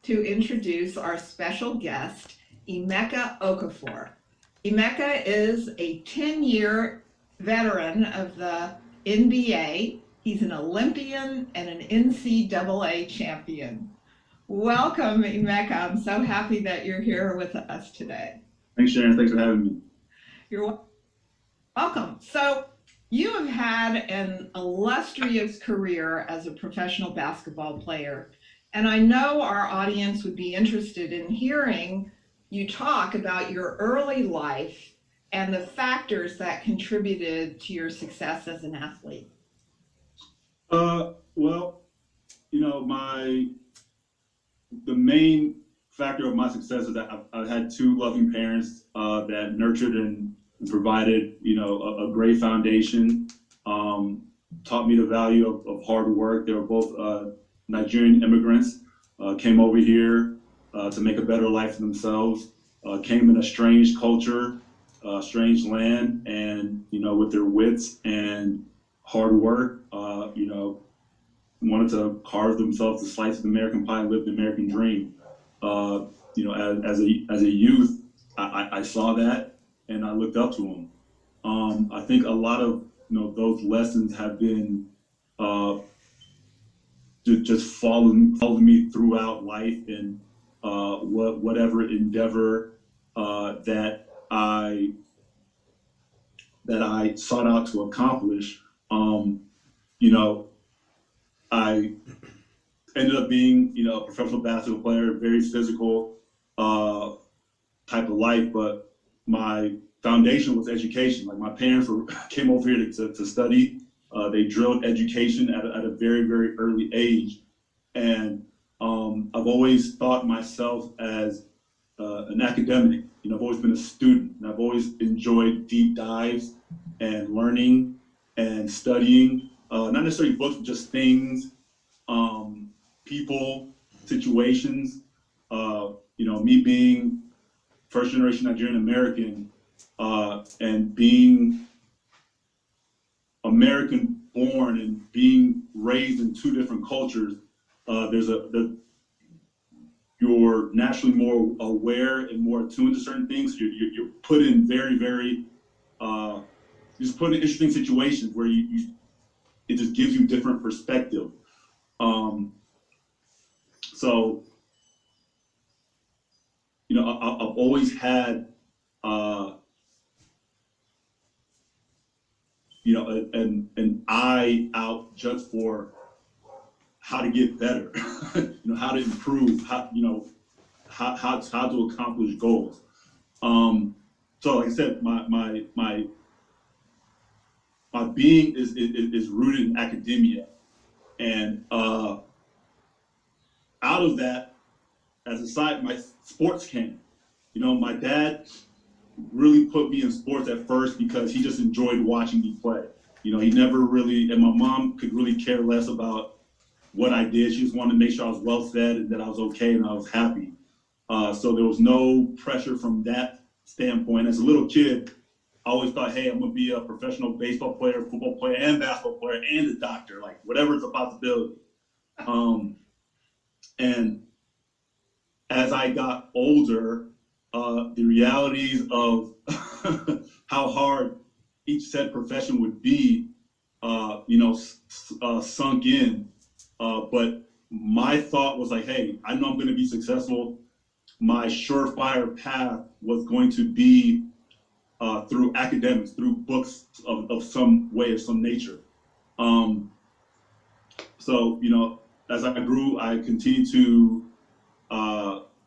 to introduce our special guest, Emeka Okafor. Emeka is a 10-year veteran of the NBA. He's an Olympian and an NCAA champion. Welcome, Emeka. I'm so happy that you're here with us today. Thanks, Sharon. Thanks for having me. You're welcome. So you have had an illustrious career as a professional basketball player, and I know our audience would be interested in hearing you talk about your early life and the factors that contributed to your success as an athlete. Well, the main factor of my success is that I've had two loving parents that nurtured and provided, a great foundation, taught me the value of hard work. They were both Nigerian immigrants, came over here to make a better life for themselves, came in a strange culture, strange land, and, with their wits and hard work, wanted to carve themselves a slice of the American pie and live the American dream. As a youth, I saw that and I looked up to them. I think a lot of those lessons have been just following me throughout life and whatever endeavor that I sought out to accomplish. I ended up being, a professional basketball player, very physical type of life, but my foundation was education. Like my parents came over here to study. They drilled education at a very, very early age. And I've always thought myself as an academic. I've always been a student, and I've always enjoyed deep dives and learning and studying. Not necessarily books, but just things, people, situations. Me being first generation Nigerian American and being American born and being raised in two different cultures, you're naturally more aware and more attuned to certain things. You're put in very, very, you're just put in interesting situations where it just gives you different perspective. So, I've always had, an eye out just for how to get better, how to improve, how to accomplish goals. So, like I said, my being is rooted in academia, and out of that, as a side, my sports came. My dad really put me in sports at first because he just enjoyed watching me play. He never really, and my mom could really care less about what I did. She just wanted to make sure I was well fed and that I was okay and I was happy. So there was no pressure from that standpoint. As a little kid, I always thought, hey, I'm gonna be a professional baseball player, football player, and basketball player, and a doctor, like whatever is a possibility. And as I got older, the realities of how hard each said profession would be, sunk in. But my thought was like, hey, I know I'm gonna be successful. My surefire path was going to be through academics, through books of some way, of some nature. So, as I grew, I continued to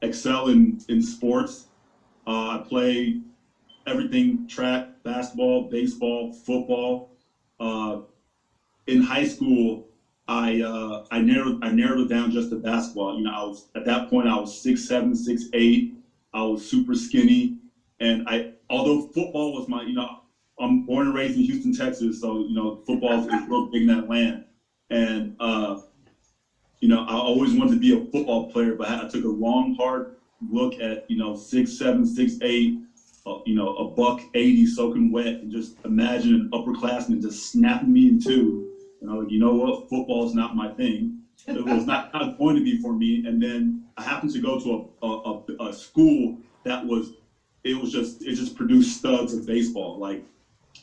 excel in sports. I played everything: track, basketball, baseball, football. In high school, I narrowed it down just to basketball. At that point I was 6'7", 6'8". I was super skinny, and although football was I'm born and raised in Houston, Texas, so football is real big in that land, and I always wanted to be a football player, but I took a long, hard look at 6'7", 6'8", $180 soaking wet, and just imagine an upperclassman just snapping me in two. And I was like, what? Football is not my thing. it was not going to be for me. And then I happened to go to a school that it just produced studs of baseball. Like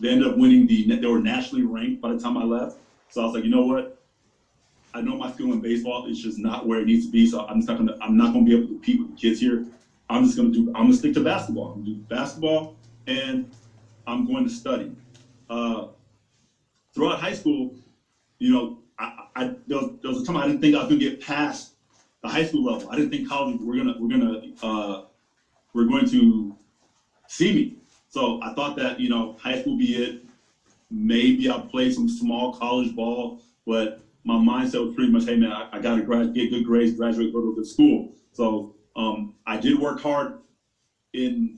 they ended up winning they were nationally ranked by the time I left. So I was like, you know what? I know my skill in baseball is just not where it needs to be. So I'm not gonna be able to compete with the kids here. I'm gonna stick to basketball. I'm gonna do basketball and I'm going to study. Throughout high school, you know, there was a time I didn't think I was gonna get past the high school level. I didn't think college were going to see me. So I thought that, you know, high school be it. Maybe I'll play some small college ball, but my mindset was pretty much, hey man, I gotta get good grades, graduate, go to a good school. So I did work hard in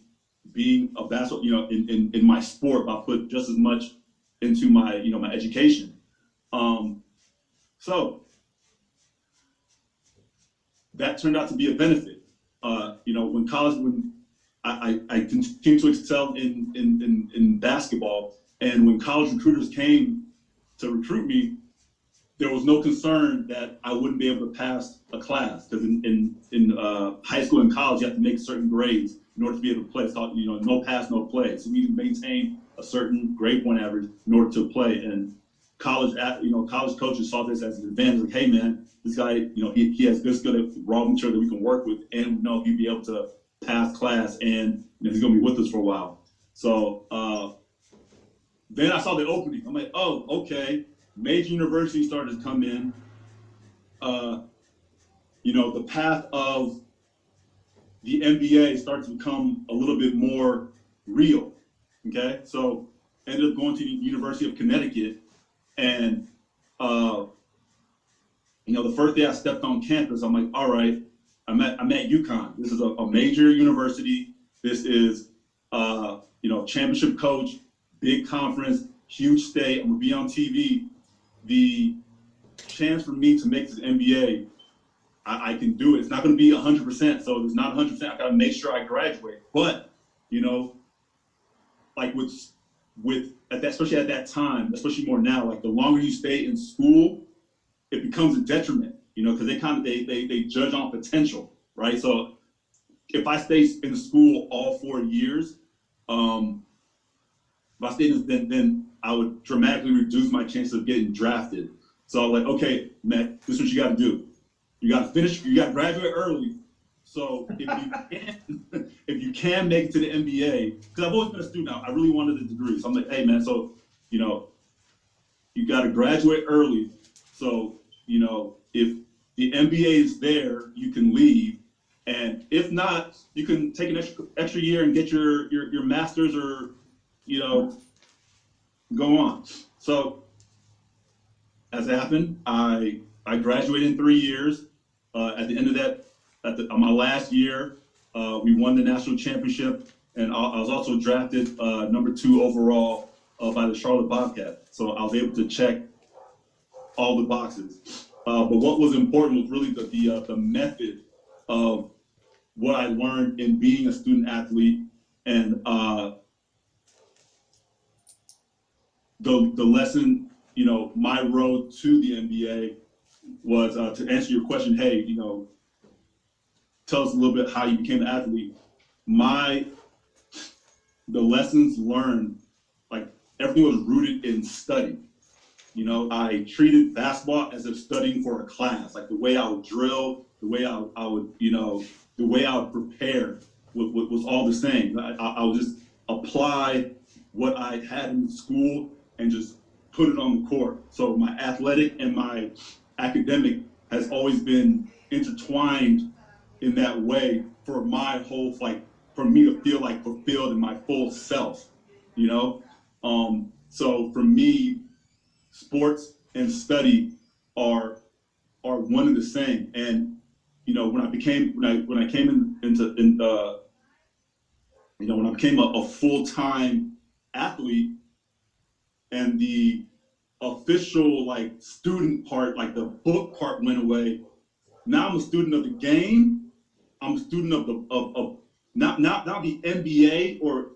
being a basketball, you know, in my sport, but I put just as much into my, you know, my education. So that turned out to be a benefit. You know, when I continued to excel in basketball, and when college recruiters came to recruit me, there was no concern that I wouldn't be able to pass a class, because in high school and college, you have to make certain grades in order to be able to play. It's called, you know, no pass, no play. So you need to maintain a certain grade point average in order to play. And college coaches saw this as an advantage. Like, hey man, this guy, you know, he has this good at raw material that we can work with, and we know he'd be able to pass class, and you know, he's gonna be with us for a while. So then I saw the opening. I'm like, oh, okay. Major universities started to come in. You know, the path of the NBA started to become a little bit more real. Okay, so ended up going to the University of Connecticut, and you know, the first day I stepped on campus, I'm like, all right, I'm at UConn. This is a major university. This is you know, championship coach, big conference, huge state. I'm gonna be on TV. The chance for me to make this NBA, I can do it. It's not going to be 100%, so it's not 100%. I got to make sure I graduate. But you know, like especially at that time, especially more now, like the longer you stay in school, it becomes a detriment. You know, because they judge on potential, right? So if I stay in school all 4 years, if I stayed, then I would dramatically reduce my chance of getting drafted. So I'm like, okay, Matt, this is what you got to do. You got to finish. You got to graduate early. So if you can make it to the NBA, because I've always been a student. I really wanted a degree. So I'm like, hey man, so you know, you got to graduate early. So you know, if the NBA is there, you can leave, and if not, you can take an extra year and get your master's, or you know, go on. So as it happened, I graduated in 3 years. At the end of that, my last year, we won the national championship, and I was also drafted #2 overall by the Charlotte Bobcats. So I was able to check all the boxes. But what was important was really the method of what I learned in being a student athlete, and the lesson, you know, my road to the NBA was, to answer your question, hey, you know, tell us a little bit how you became an athlete. The lessons learned, like everything was rooted in study. You know, I treated basketball as if studying for a class. Like the way I would drill, the way I would, you know, the way I would prepare was all the same. I would just apply what I had in school and just put it on the court. So my athletic and my academic has always been intertwined in that way for my whole, like, for me to feel like fulfilled in my full self, you know? So for me, sports and study are one and the same. And you know, when I came into you know, when I became a full-time athlete, and the official like student part, like the book part went away. Now I'm a student of the game. I'm a student of not the NBA, or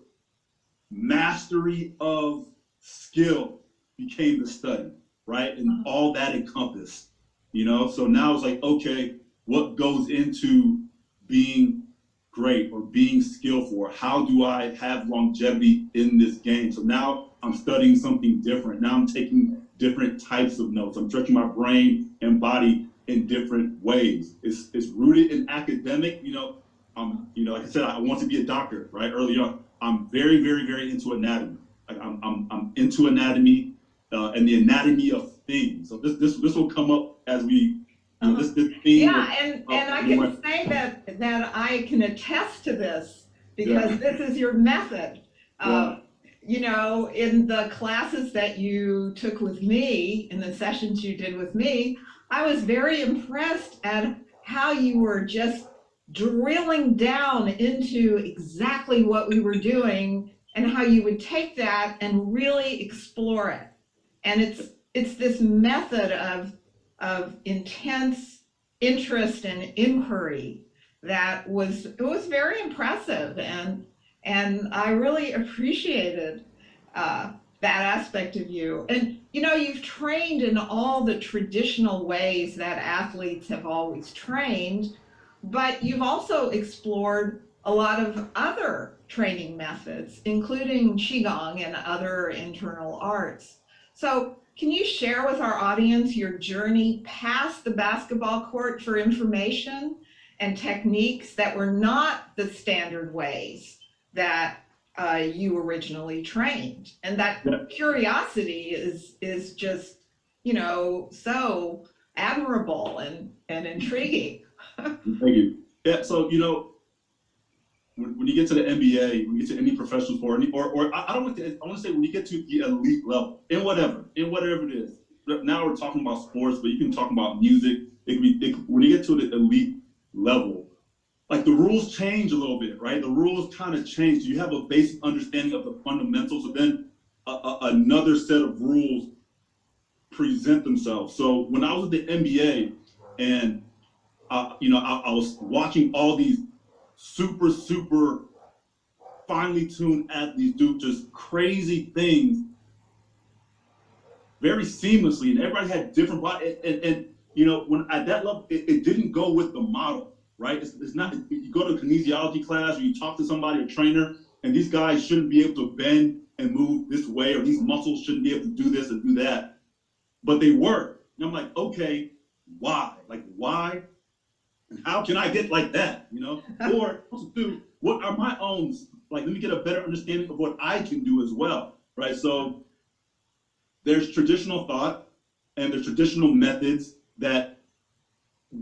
mastery of skill became the study, right? And all that encompassed. you know? So now it's like, okay, what goes into being great or being skillful? Or how do I have longevity in this game? So now I'm studying something different. Now I'm taking different types of notes. I'm stretching my brain and body in different ways. It's rooted in academic, like I said, I want to be a doctor, right? Early on, I'm very, very, very into anatomy. Like I'm into anatomy and the anatomy of things. So this will come up as we, this theme. Yeah, and I can say that I can attest to this because this is your method. In the classes that you took with me, in the sessions you did with me, I was very impressed at how you were just drilling down into exactly what we were doing and how you would take that and really explore it. And it's this method of intense interest and inquiry that was very impressive, and I really appreciated that aspect of you. And you've trained in all the traditional ways that athletes have always trained, but you've also explored a lot of other training methods, including Qigong and other internal arts. So can you share with our audience your journey past the basketball court for information and techniques that were not the standard ways that you originally trained? And that curiosity is just, so admirable and intriguing. Thank you. Yeah, so, when you get to the NBA, when you get to any professional sport, or I want to say when you get to the elite level, in whatever it is. Now we're talking about sports, but you can talk about music. When you get to the elite level, like the rules change a little bit, right? The rules kind of change. You have a basic understanding of the fundamentals, but then another set of rules present themselves. So when I was at the NBA, and I was watching all these super finely tuned athletes do just crazy things very seamlessly, and everybody had different body. And when at that level, it didn't go with the model, right? It's not. You go to a kinesiology class or you talk to somebody, a trainer, and these guys shouldn't be able to bend and move this way, or these muscles shouldn't be able to do this and do that, but they were. And I'm like, okay, why? Like, why? How can I get like that, Or also what are my own, like, let me get a better understanding of what I can do as well, right? So there's traditional thought and there's traditional methods that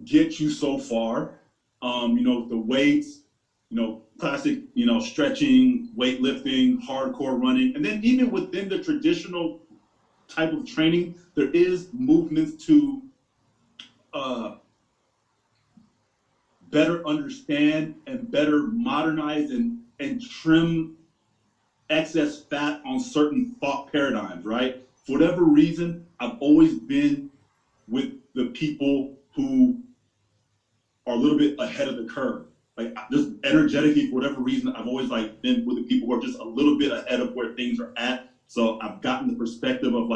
get you so far. The weights, classic, stretching, weightlifting, hardcore running. And then even within the traditional type of training, there is movements to, better understand and better modernize and trim excess fat on certain thought paradigms, right? For whatever reason, I've always been with the people who are a little bit ahead of the curve. Like, just energetically, for whatever reason, I've always been with the people who are just a little bit ahead of where things are at. So I've gotten the perspective of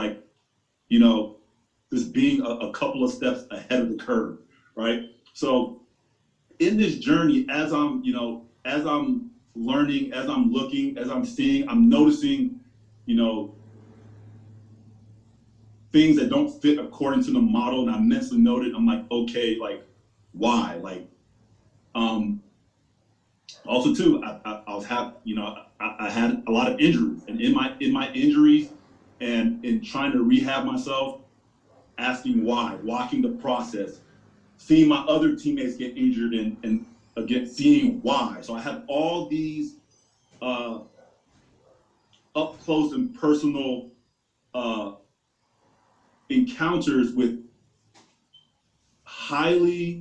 just being a couple of steps ahead of the curve, right? So in this journey, as I'm learning, as I'm looking, as I'm seeing, I'm noticing, things that don't fit according to the model. And I mentally noted, I'm like, okay, like, why? Like, also too, I had a lot of injuries, and in my injuries and in trying to rehab myself, asking why, watching the process, seeing my other teammates get injured, and again, seeing why. So I have all these up close and personal encounters with highly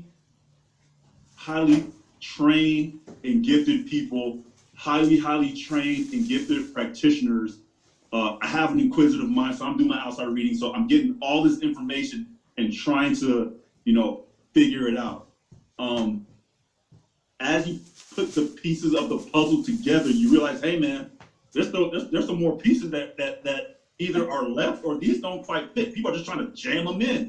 trained and gifted people, highly trained and gifted practitioners. I have an inquisitive mind, so I'm doing my outside reading. So I'm getting all this information and trying to, figure it out. As you put the pieces of the puzzle together, you realize, hey man, there's some more pieces that either are left or these don't quite fit. People are just trying to jam them in.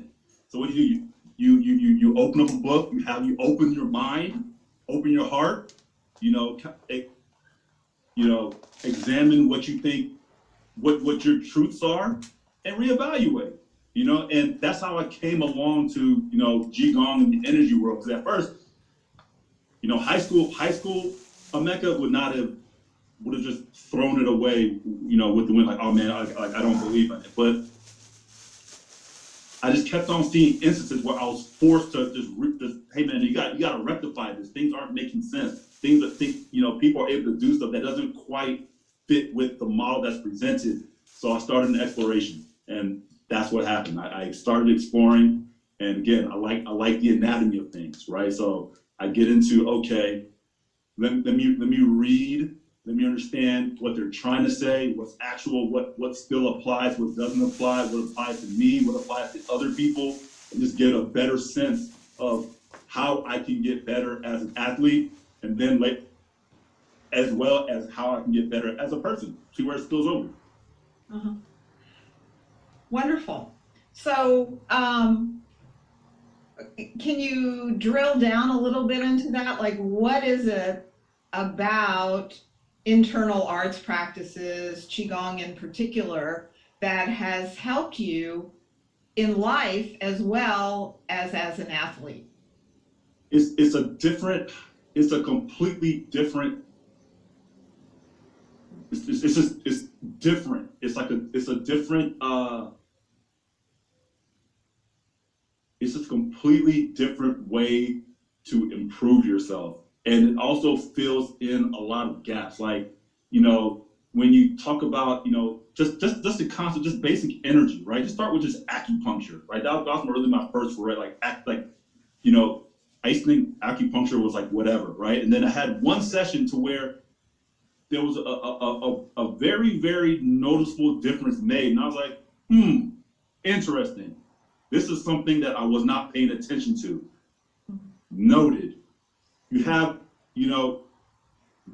So what do? you open up a book, you open your mind, open your heart, you know, examine what you think, what your truths are, and reevaluate. You know, and that's how I came along to, you know, Qigong and the energy world. Because at first, you know, high school, Emeka would have just thrown it away, you know, with the wind, like, oh man, I don't believe in it. But I just kept on seeing instances where I was forced to just hey man, you got to rectify this. Things aren't making sense. Things that you know, people are able to do stuff that doesn't quite fit with the model that's presented. So I started an exploration, and that's what happened. I started exploring, and again, I like the anatomy of things, right? So I get into, okay, let me read, let me understand what they're trying to say, what's actual, what still applies, what doesn't apply, what applies to me, what applies to other people, and just get a better sense of how I can get better as an athlete, and then as well as how I can get better as a person. See where it spills over. Uh-huh. Wonderful. So, can you drill down a little bit into that? Like, what is it about internal arts practices, Qigong in particular, that has helped you in life as well as an athlete? It's a completely different. It's different. It's a different. It's a completely different way to improve yourself, and it also fills in a lot of gaps. Like, you know, when you talk about, you know, just the concept, just basic energy, right? Just start with just acupuncture, right? That was really my first foray. Like, you know, I used to think acupuncture was like whatever, right? And then I had one session to where there was a very, very noticeable difference made. And I was like, interesting. This is something that I was not paying attention to. Noted. You have, you know,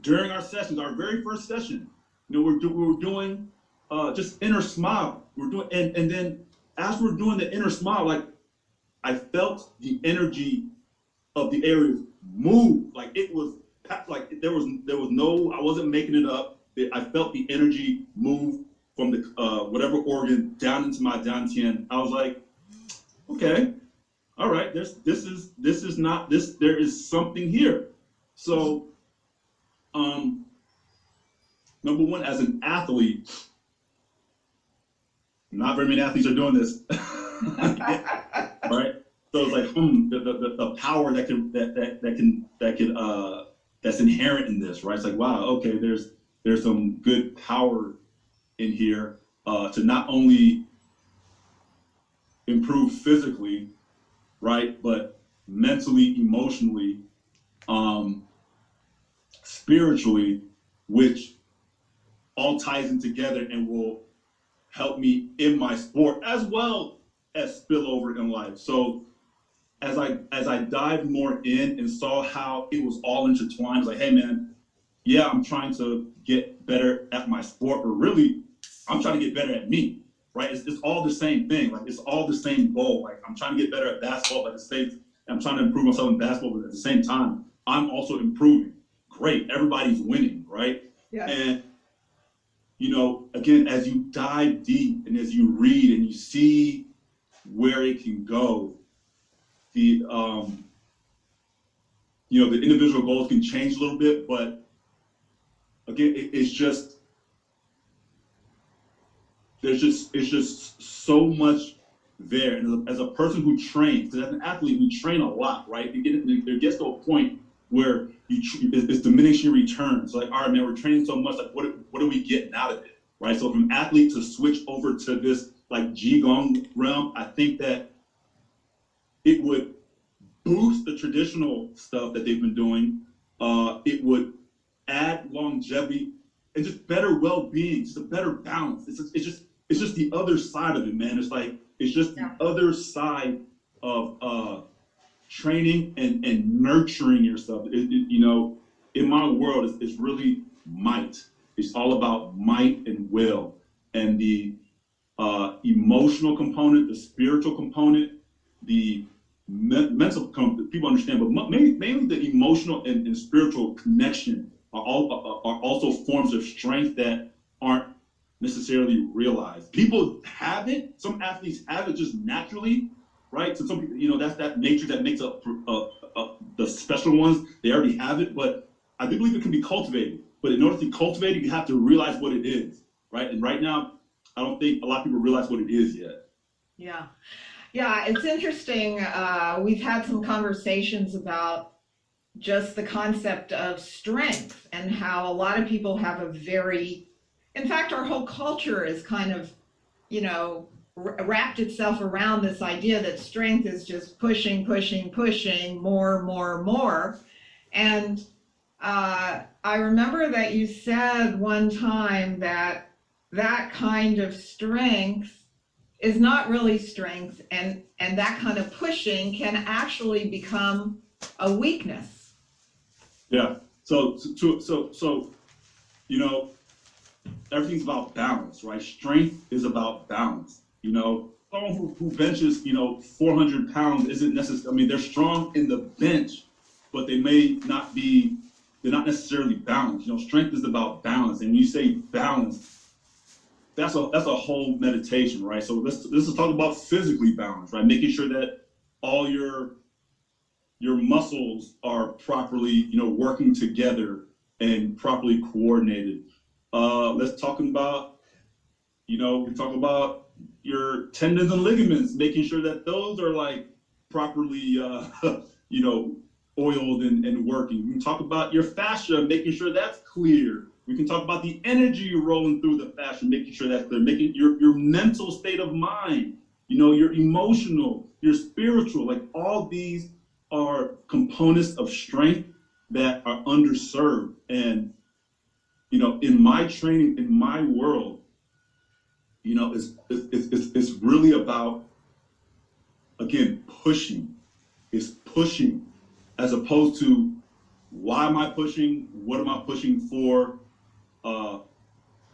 during our sessions, our very first session, you know, we were doing just inner smile. We're doing, and then as we're doing the inner smile, like, I felt the energy of the areas move. Like, it was like there was no, I wasn't making it up. I felt the energy move from the whatever organ down into my dantian. I was like, okay, all right, this is not this, there is something here. So number one, as an athlete, not very many athletes are doing this. Right? So it's like, the power that's inherent in this, right? It's like, wow, okay, there's some good power in here to not only improve physically, right, but mentally, emotionally, spiritually, which all ties in together and will help me in my sport as well as spill over in life. So as I dived more in and saw how it was all intertwined, I was like, hey man, yeah, I'm trying to get better at my sport, but really, I'm trying to get better at me, right? It's all the same thing. Like, it's all the same goal. Like, I'm trying to get better at basketball, but I'm trying to improve myself in basketball, but at the same time, I'm also improving. Great, everybody's winning, right? Yeah. And, you know, again, as you dive deep and as you read and you see where it can go, the you know, the individual goals can change a little bit, but again, it's just it's just so much there. And as a person who trains, because as an athlete, we train a lot, right? There gets to a point where it's diminishing returns. Like, all right, man, we're training so much. Like, what are we getting out of it, right? So from athlete to switch over to this like Qigong realm, I think that it would boost the traditional stuff that they've been doing. It would add longevity and just better well-being, just a better balance. It's just the other side of it, man. It's just the other side of training and nurturing yourself. You know, in my world, it's really might. It's all about might and will, and the emotional component, the spiritual component, the mental people understand, but mainly the emotional and spiritual connection are also forms of strength that aren't necessarily realized. People have it. Some athletes have it just naturally, right? So some people, that's that nature that makes up the special ones. They already have it, but I do believe it can be cultivated. But in order to cultivate it, you have to realize what it is, right? And right now, I don't think a lot of people realize what it is yet. Yeah. Yeah, it's interesting. We've had some conversations about just the concept of strength and how a lot of people have in fact, our whole culture is kind of, wrapped itself around this idea that strength is just pushing, pushing, pushing, more, more, more. And I remember that you said one time that that kind of strength is not really strength, and that kind of pushing can actually become a weakness. Yeah. So everything's about balance, right? Strength is about balance. Someone who benches 400 pounds isn't necessarily. I mean, they're strong in the bench, but they're not necessarily balanced. Strength is about balance, and when you say balance, that's a whole meditation, right? So let's talk about physically balanced, right? Making sure that all your muscles are properly, working together and properly coordinated. Let's talk about, we talk about your tendons and ligaments, making sure that those are like properly, oiled and working. We can talk about your fascia, making sure that's clear. We can talk about the energy rolling through the fascia, making sure that's clear, making your mental state of mind, your emotional, your spiritual, like all these are components of strength that are underserved. And, in my training, in my world, it's really about, again, pushing. It's pushing as opposed to why am I pushing? What am I pushing for? Am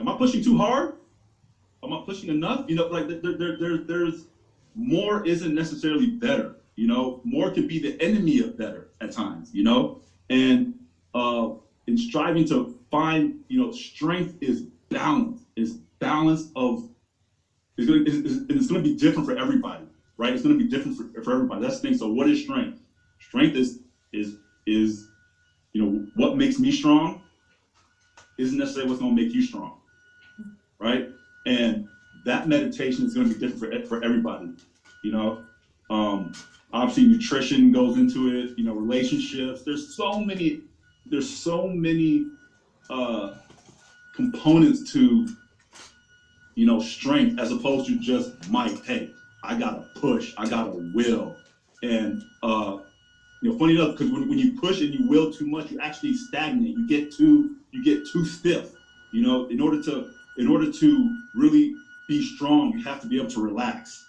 I pushing too hard? Am I pushing enough? Like there's more isn't necessarily better. More can be the enemy of better at times. And in striving to find, strength is balance. Is balance of it's going to be different for everybody, right? It's going to be different for everybody. That's the thing. So what is strength? Strength is what makes me strong isn't necessarily what's going to make you strong, right? And that meditation is going to be different for everybody. Obviously nutrition goes into it. Relationships. There's so many components to strength as opposed to just might. Hey, I gotta push. I gotta will. And funny enough, because when you push and you will too much, you actually stagnate. You get too stiff. In order to really be strong, you have to be able to relax,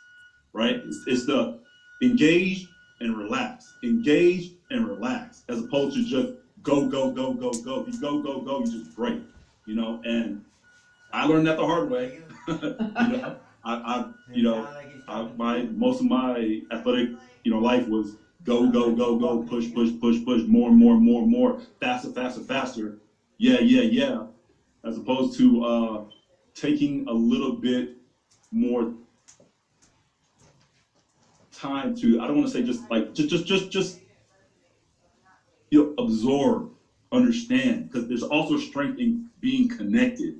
right? It's the engage and relax, engage and relax, as opposed to just go, go, go, go, go. If you go, go, go, you just break. And I learned that the hard way. Most of my athletic, life was go, go, go, go, push, push, push, push, more, more, more, more, faster, faster, faster. Yeah, yeah, yeah. As opposed to taking a little bit more time to, I don't want to say just like, just absorb, understand, because there's also strength in being connected.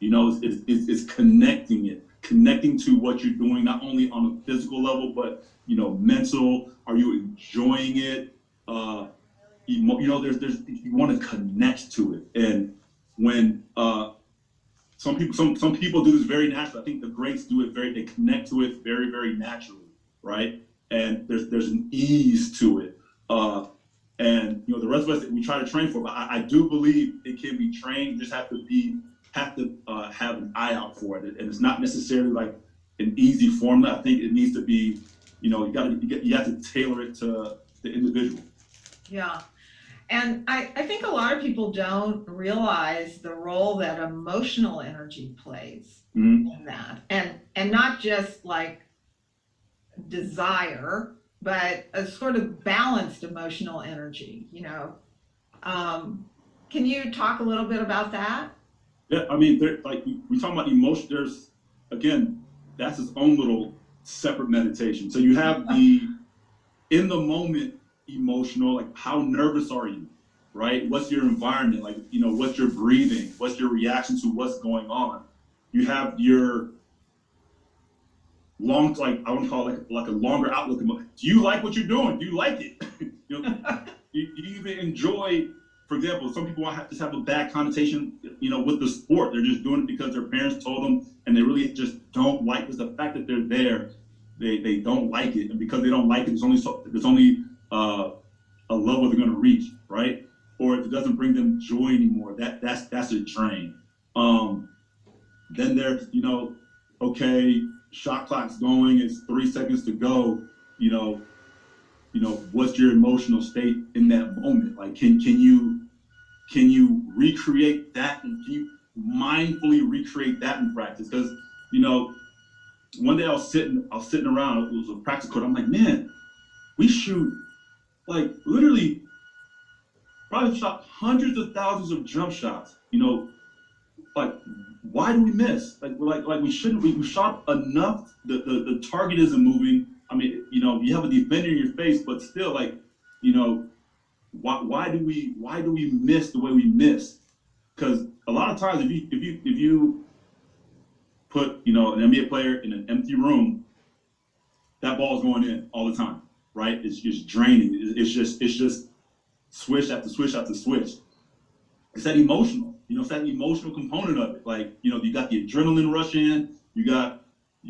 It's connecting to what you're doing, not only on a physical level, but mental. Are you enjoying it? There's you want to connect to it, and when some people do this very naturally. I think the greats do it they connect to it very, very naturally, right? And there's an ease to it. And the rest of us, we try to train for it, but I do believe it can be trained. You just have to have an eye out for it, and it's not necessarily like an easy formula. I think it needs to be, you have to tailor it to the individual. Yeah. And I think a lot of people don't realize the role that emotional energy plays in that. And not just like desire, but a sort of balanced emotional energy, you know. Can you talk a little bit about that? Yeah, I mean, like we talk about emotion. There's again, that's its own little separate meditation. So you have the in the moment emotional, like how nervous are you, right? What's your environment, like what's your breathing, what's your reaction to what's going on. You have your long, like I want to call it like a longer outlook. Do you like what you're doing? Do you like it? Do you even enjoy? For example, some people just have a bad connotation, with the sport. They're just doing it because their parents told them, and they really just don't like. Because the fact that they're there, they don't like it, and because they don't like it, there's only a level they're going to reach, right? Or if it doesn't bring them joy anymore, that's a drain. Then there's okay, shot clock's going. It's 3 seconds to go. What's your emotional state in that moment? Like, can you recreate that, and can you mindfully recreate that in practice? Because one day I was sitting around. It was a practice court. I'm like, man, we shoot like literally probably shot hundreds of thousands of jump shots. Like why do we miss? Like we shouldn't. We shot enough. The target isn't moving. I mean, you have a defender in your face, but still, like, why do we miss the way we miss? Because a lot of times, if you put an NBA player in an empty room, that ball's going in all the time, right? It's just draining. It's just swish after swish after swish. It's that emotional, it's that emotional component of it. Like, you got the adrenaline rush in, you got,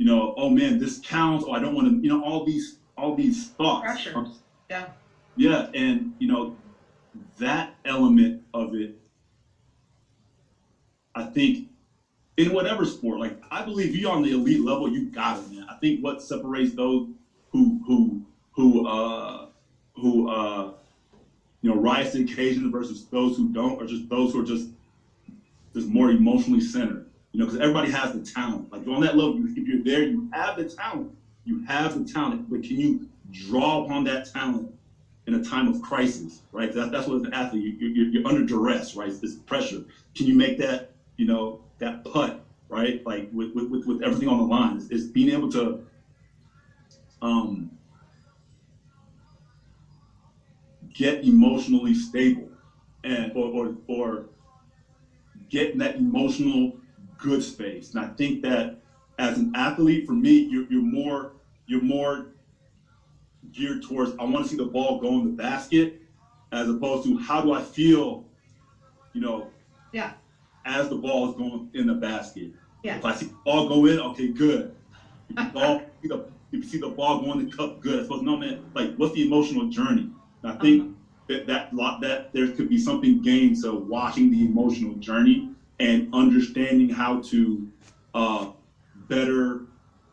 oh man, this counts. Oh, I don't want to, all these thoughts. Pressures. Yeah. Yeah. And, that element of it, I think in whatever sport, like I believe you on the elite level, you got it, man. I think what separates those who rise to the occasion versus those who don't, or just those who are just more emotionally centered. Because everybody has the talent. Like on that level, if you're there, you have the talent. You have the talent, but can you draw upon that talent in a time of crisis, right? That's what as an athlete, you're under duress, right? It's pressure. Can you make that, that putt, right? Like with everything on the line, is being able to get emotionally stable, and or get in that emotional good space. And I think that as an athlete, for me, you're more geared towards, I want to see the ball go in the basket, as opposed to how do I feel, Yeah. as the ball is going in the basket. Yeah. If I see the ball go in, okay, good. If you see the ball go in the cup, good. I suppose, no, man, like, what's the emotional journey? And I think that there could be something gained to watching the emotional journey and understanding how to better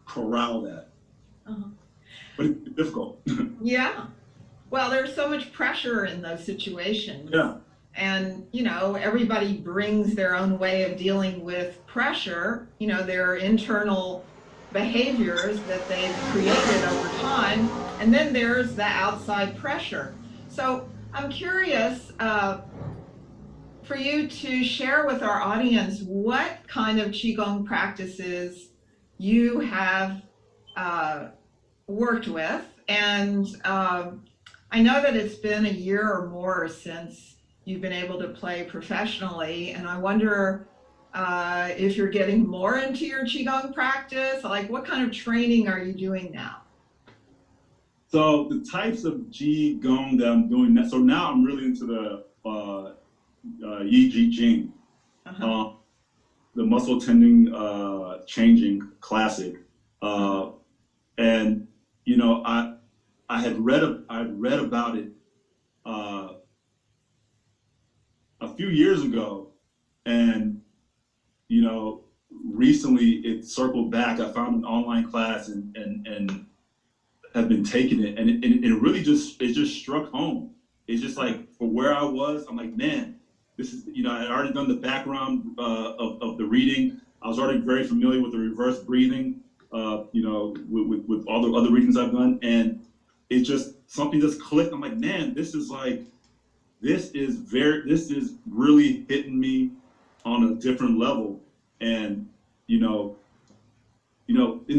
corral that. Uh-huh. But it's difficult. Yeah. Well, there's so much pressure in those situations. Yeah. And, everybody brings their own way of dealing with pressure, their internal behaviors that they've created over time. And then there's the outside pressure. So I'm curious for you to share with our audience what kind of Qigong practices you have worked with. And I know that it's been a year or more since you've been able to play professionally, and I wonder if you're getting more into your Qigong practice. Like, what kind of training are you doing now? So the types of Qigong that I'm doing now, so now I'm really into the Yi Ji Jing, the muscle tending changing classic. And I had read about it a few years ago, and recently it circled back. I found an online class and have been taking it, and it really just struck home. It's just like, for where I was, I'm like, man, this is, I had already done the background of the reading. I was already very familiar with the reverse breathing, with all the other readings I've done, and it just, something just clicked. I'm like, man, this is really hitting me on a different level. And, in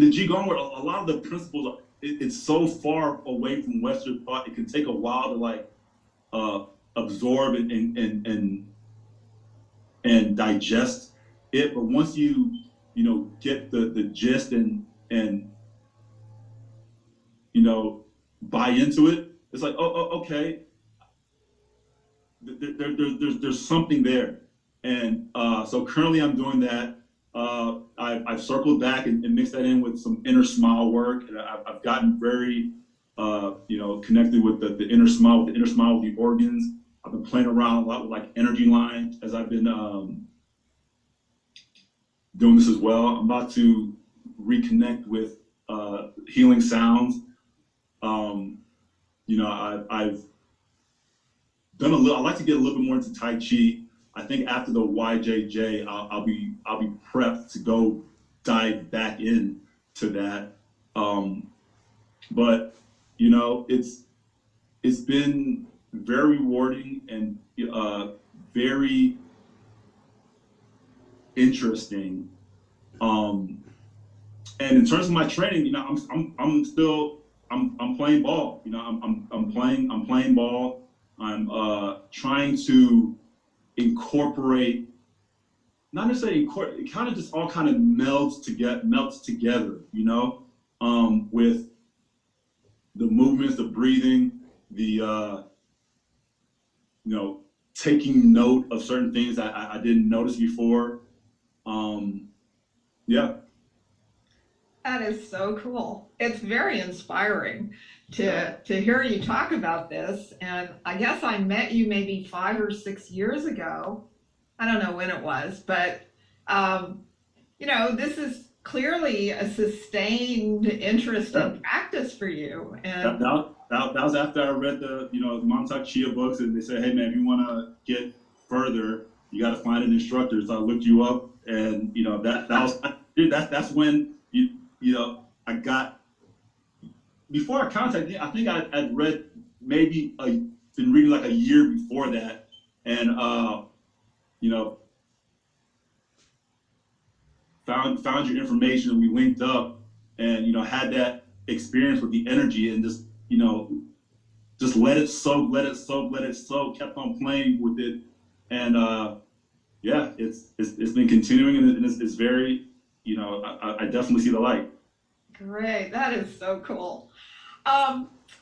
the Qigong world, a lot of the principles, it's so far away from Western thought. It can take a while to absorb and digest it. But once you get the gist and buy into it, it's like, oh okay, there's something there. And so currently I'm doing that. I've circled back and mixed that in with some inner smile work, and I've gotten very connected with the inner smile, with the organs. I've been playing around a lot with like energy lines as I've been doing this as well. I'm about to reconnect with healing sounds. I've done a little. I like to get a little bit more into Tai Chi. I think after the YJJ, I'll be prepped to go dive back in to that. But it's been very rewarding and very interesting. And in terms of my training, I'm still playing ball. I'm playing ball. I'm trying to incorporate, not necessarily incorporate, it kind of just all kind of melts together, with the movements, the breathing, the taking note of certain things I didn't notice before. Yeah. That is so cool. It's very inspiring to hear you talk about this. And I guess I met you maybe 5 or 6 years ago. I don't know when it was, but this is clearly a sustained interest in practice for you. And that was after I read the Montauk Chia books, and they said, hey man, if you want to get further, you got to find an instructor. So I looked you up, and that's when I got, before I contacted you, I think I'd read been reading like a year before that, and found your information, and we linked up, and had that experience with the energy, and just let it soak, kept on playing with it, and it's been continuing, and it's very, I definitely see the light. Great, that is so cool.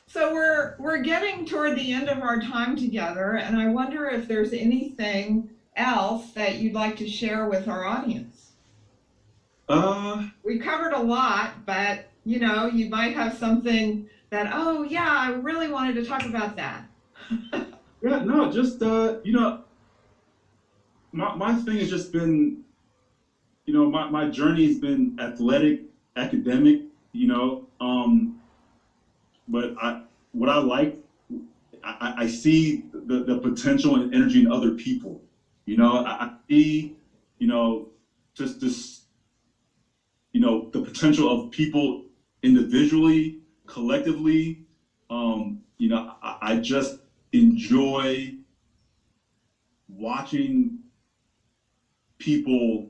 So we're getting toward the end of our time together, and I wonder if there's anything else that you'd like to share with our audience. We covered a lot, but you might have something that, oh yeah, I really wanted to talk about that. Yeah, no, just my thing has just been, my journey has been athletic, academic, but what I like, I see the potential and energy in other people. I see, just this, the potential of people individually, collectively. I just enjoy watching people,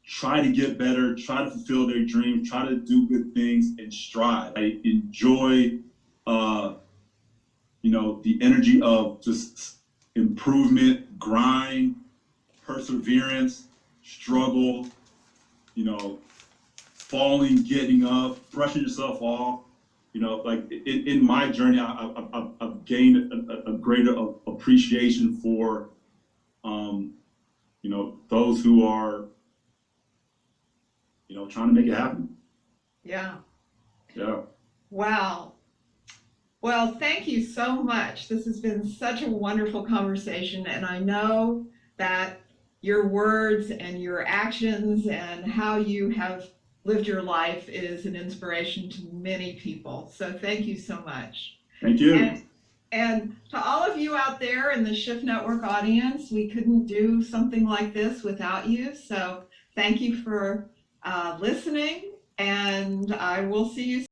try to get better, try to fulfill their dreams, try to do good things, and strive. I enjoy, the energy of just improvement, grind, perseverance, struggle, falling, getting up, brushing yourself off. Like in my journey, I've gained a greater appreciation for, those who are, trying to make it happen. Yeah. Yeah. Wow. Well, thank you so much. This has been such a wonderful conversation, and I know that your words and your actions and how you have lived your life is an inspiration to many people. So thank you so much. Thank you. And to all of you out there in the Shift Network audience, we couldn't do something like this without you. So thank you for listening, and I will see you